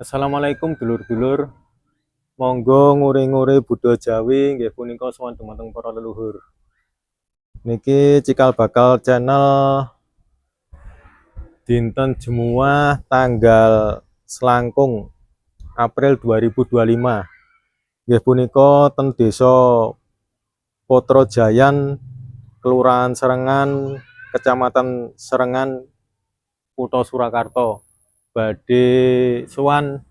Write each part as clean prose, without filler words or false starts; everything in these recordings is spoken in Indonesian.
Assalamualaikum dulur-dulur. Monggo ngure-ngure Buddha Jawi nggih punika sowan dumateng para leluhur. Niki cikal bakal channel dinten Jemuah tanggal selangkung April 2025. Nggih punika ten Desa Potrojayan, Kelurahan Serengan, Kecamatan Serengan, Kutha Surakarta. Badhe sowan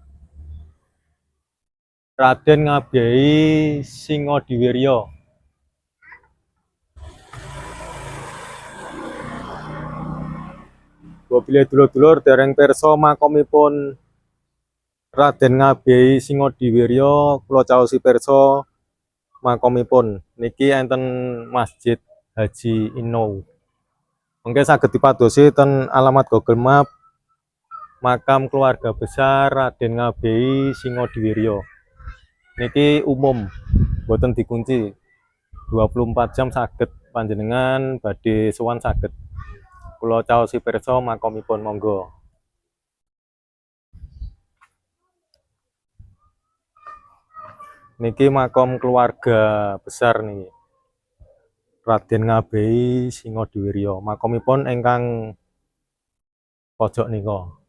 Raden Ngabiyai Singodiwirya. Bila dulur-dulur dereng pirsa makomipun Raden Ngabiyai Singodiwirya, kula caosi pirsa makomipun. Niki enten Masjid Haji Inou. Mengke saged dipadosi ten alamat Google Map makam keluarga besar Raden Ngabiyai Singodiwirya. Niki umum, boten dikunci. 24 jam saged panjenengan badhe sowan saged. Kula caosi pirsa makomipun, monggo. Niki makom keluarga besar nih Raden Ngabiyai Singodiwirya. Makomipun ingkang pojok nika.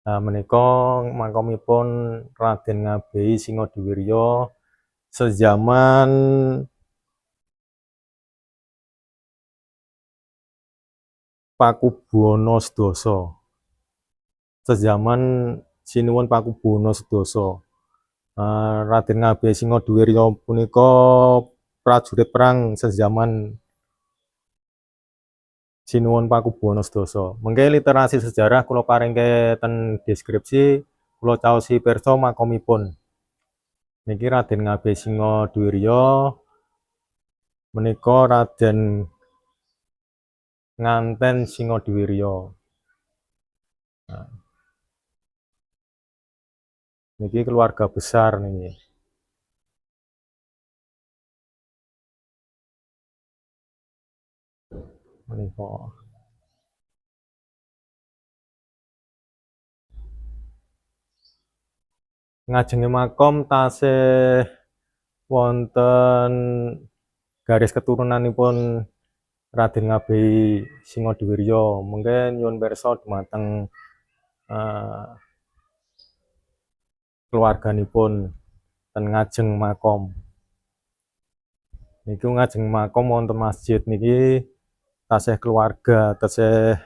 Nah, menika makomipun Raden Ngabiyai Singodiwirya sejaman Pakubuwana sedasa. Sejaman sinuwun Pakubuwana sedasa. Raden Ngabiyai Singodiwirya punika prajurit perang sejaman sinuwun Pakubuwana sedasa. Mengke literasi sejarah kula paringke ten deskripsi, kula caosi pirsa makomipun. Niki Raden Ngabiyai Singodiwirya menika Raden Nganten Singodiwirya. Nah, niki keluarga besar niki. Menika. Ngajenge makom tasih wonten garis keturunanipun Raden Ngabiyai Singodiwirya. Mengke nyuwun pirsa dumateng keluarganipun ten ngajeng makom. Niku ngajeng makom wonten masjid niki tasih keluarga, tasih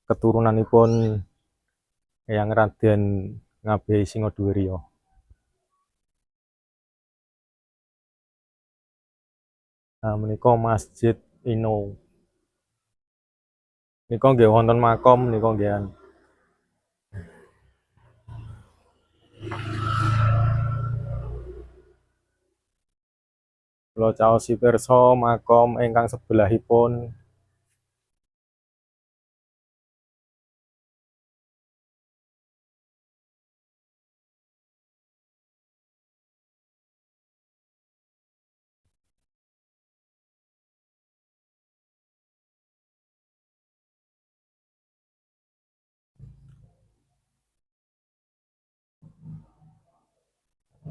keturunanipun Eyang Raden Ngabiyai Singodiwirya. Nah, menika Masjid Inou. Nika nggih wonten makom nika nggih. Kula caosi pirsa makom ingkang sebelahipun.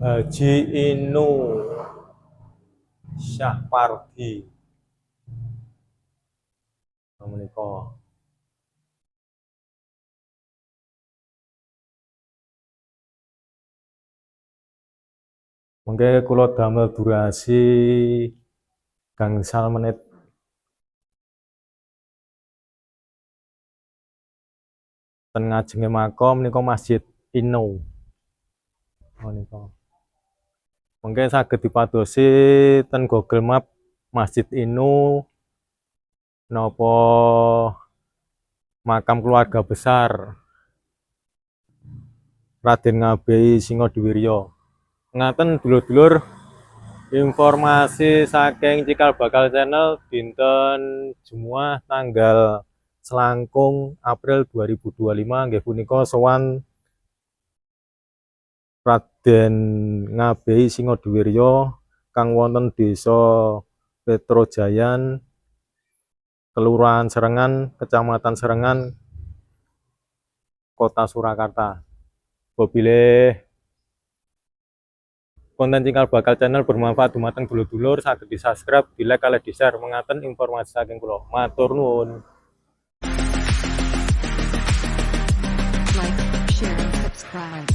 Haji Inou Syahpardi. Menika. Mengke kula damel durasi gangsal menit. Ten ngajenge makom nika Masjid Inou. Menika. Mengke saged dipadosi ten Google Map Masjid Inou napa makam keluarga besar Raden Ngabiyai Singodiwirya. Ngaten dulur-dulur informasi saking Cikal Bakal Channel dinten Jemuah tanggal selangkung April 2025 nggih punika sowan Raden Ngabiyai Singodiwirya kang wonten Desa Petrojayan, Kelurahan Serengan, Kecamatan Serengan, Kota Surakarta. Bilih konten cikal bakal channel bermanfaat dumateng dulur-dulur, saged di-subscribe, di-like, kalih di-share mengaten informasi saking kula. Matur nuwun. Like, share, and subscribe.